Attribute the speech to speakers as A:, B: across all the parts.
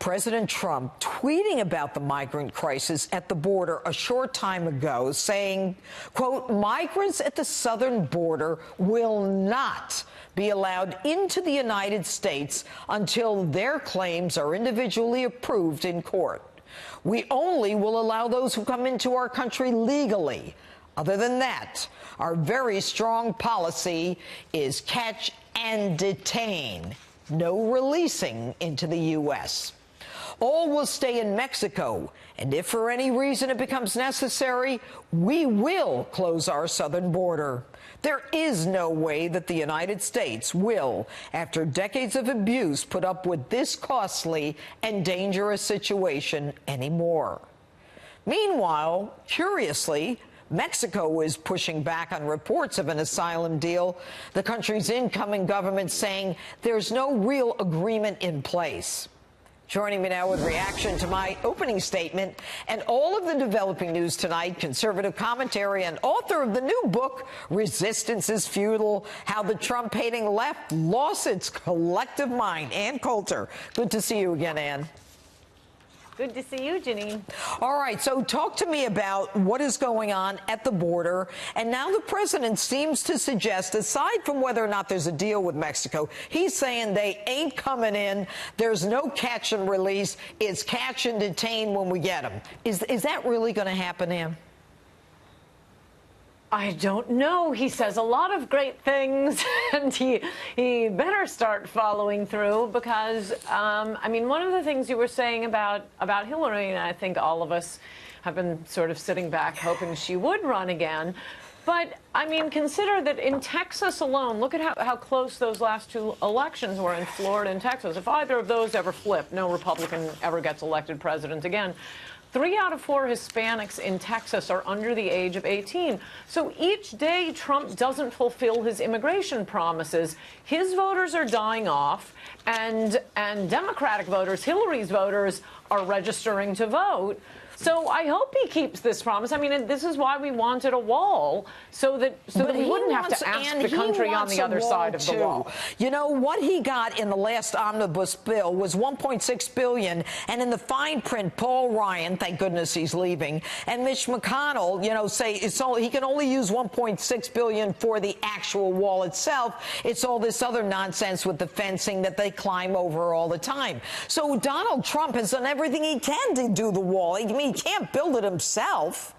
A: President Trump tweeting about the migrant crisis at the border a short time ago, saying, quote, migrants at the southern border will not be allowed into the United States until their claims are individually approved in court. We only will allow those who come into our country legally. Other than that, our very strong policy is catch and detain. No releasing into the U.S. All will stay in Mexico, and if for any reason it becomes necessary, we will close our southern border. There is no way that the United States will, after decades of abuse, put up with this costly and dangerous situation anymore. Meanwhile, curiously, Mexico is pushing back on reports of an asylum deal, the country's incoming government saying there's no real agreement in place. Joining me now with reaction to my opening statement and all of the developing news tonight, conservative commentary and author of the new book, Resistance Is Futile, How the Trump-Hating Left Lost Its Collective Mind, Ann Coulter. Good to see you again, Ann.
B: Good to see you, Janine.
A: All right, so talk to me about what is going on at the border. And now the president seems to suggest, aside from whether or not there's a deal with Mexico, he's saying they ain't coming in. There's no catch and release. It's catch and detain when we get them. Is that really going to happen, Ann?
B: I don't know. He says a lot of great things, and he better start following through because, I mean, one of the things you were saying about Hillary, and I think all of us have been sort of sitting back hoping she would run again. But, I mean, consider that in Texas alone, look at how close those last two elections were in Florida and Texas. If either of those ever flip, no Republican ever gets elected president again. 3 out of 4 Hispanics in Texas are under the age of 18. So each day Trump doesn't fulfill his immigration promises, his voters are dying off, and Democratic voters, Hillary's voters, are registering to vote. So I hope he keeps this promise. I mean, this is why we wanted a wall, so that we wouldn't have to ask the country on the other side of the wall.
A: You know, what he got in the last omnibus bill was $1.6 billion, and in the fine print, Paul Ryan, thank goodness he's leaving, and Mitch McConnell, you know, say he can only use $1.6 billion for the actual wall itself. It's all this other nonsense with the fencing that they climb over all the time. So Donald Trump has done everything he can to do the wall. I mean, he can't build it himself.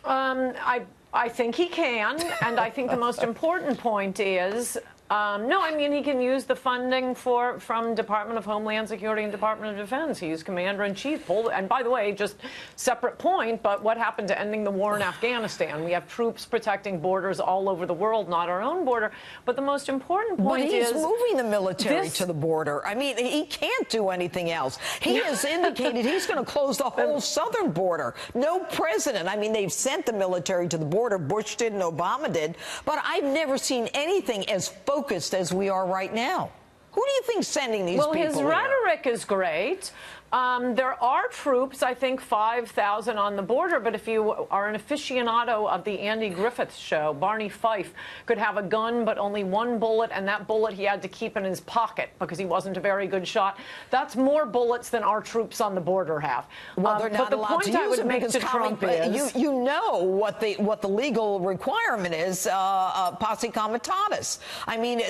B: I think he can, and I think the most important point is, no, I mean, he can use the funding from Department of Homeland Security and Department of Defense. He's commander-in-chief. And by the way, just separate point, but what happened to ending the war in Afghanistan? We have troops protecting borders all over the world, not our own border. But the most important point is...
A: But he's moving the military to the border. I mean, he can't do anything else. He has indicated he's going to close the whole southern border. No president. I mean, they've sent the military to the border. Bush did and Obama did. But I've never seen anything as focused as we are right now. Who do you think's sending these people?
B: Well, his rhetoric is great. There are troops, I think 5,000 on the border, but if you are an aficionado of the Andy Griffith show, Barney Fife could have a gun but only one bullet, and that bullet he had to keep in his pocket because he wasn't a very good shot. That's more bullets than our troops on the border have.
A: Well, they're not allowed to use it because
B: Trump is,
A: you know what the legal requirement is, posse comitatus. I mean,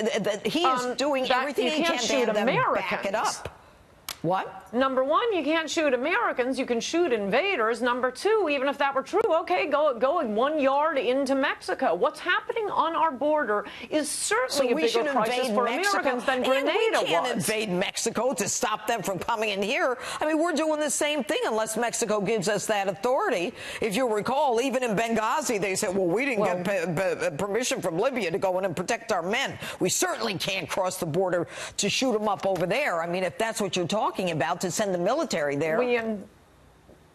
A: he is doing everything he can to have them back it up. What?
B: Number one, you can't shoot Americans. You can shoot invaders. Number two, even if that were true, okay, go 1 yard into Mexico. What's happening on our border is certainly a bigger crisis for Americans than Grenada was.
A: We can't invade Mexico to stop them from coming in here. I mean, we're doing the same thing unless Mexico gives us that authority. If you recall, even in Benghazi, they said, well, we didn't get permission from Libya to go in and protect our men. We certainly can't cross the border to shoot them up over there. I mean, if that's what you're talking about, to send the military there.
B: Reagan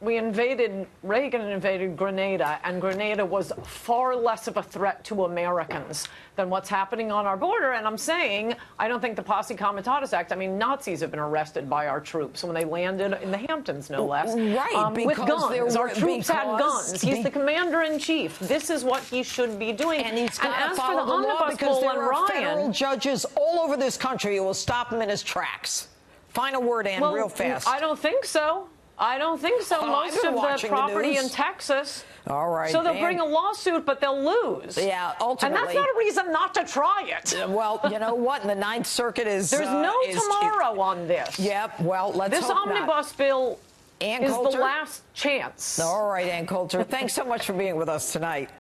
B: invaded Grenada, and Grenada was far less of a threat to Americans than what's happening on our border. And I'm saying, I don't think the Posse Comitatus Act, I mean, Nazis have been arrested by our troops when they landed in the Hamptons, no less.
A: Right,
B: with guns. Our troops had guns. He's the commander-in-chief. This is what he should be doing.
A: And he's got to follow the law because there are federal judges all over this country who will stop him in his tracks. Final word, Ann, real fast.
B: I don't think so. I don't think so. Most of the property in Texas.
A: All right.
B: So they'll bring a lawsuit, but they'll lose.
A: Yeah, ultimately.
B: And that's not a reason not to try it.
A: Well, you know what? The Ninth Circuit is...
B: There's no tomorrow on this.
A: Yep, well, let's hope not.
B: This omnibus bill
A: Ann
B: is
A: Coulter?
B: the last chance.
A: All right, Ann Coulter. Thanks so much for being with us tonight.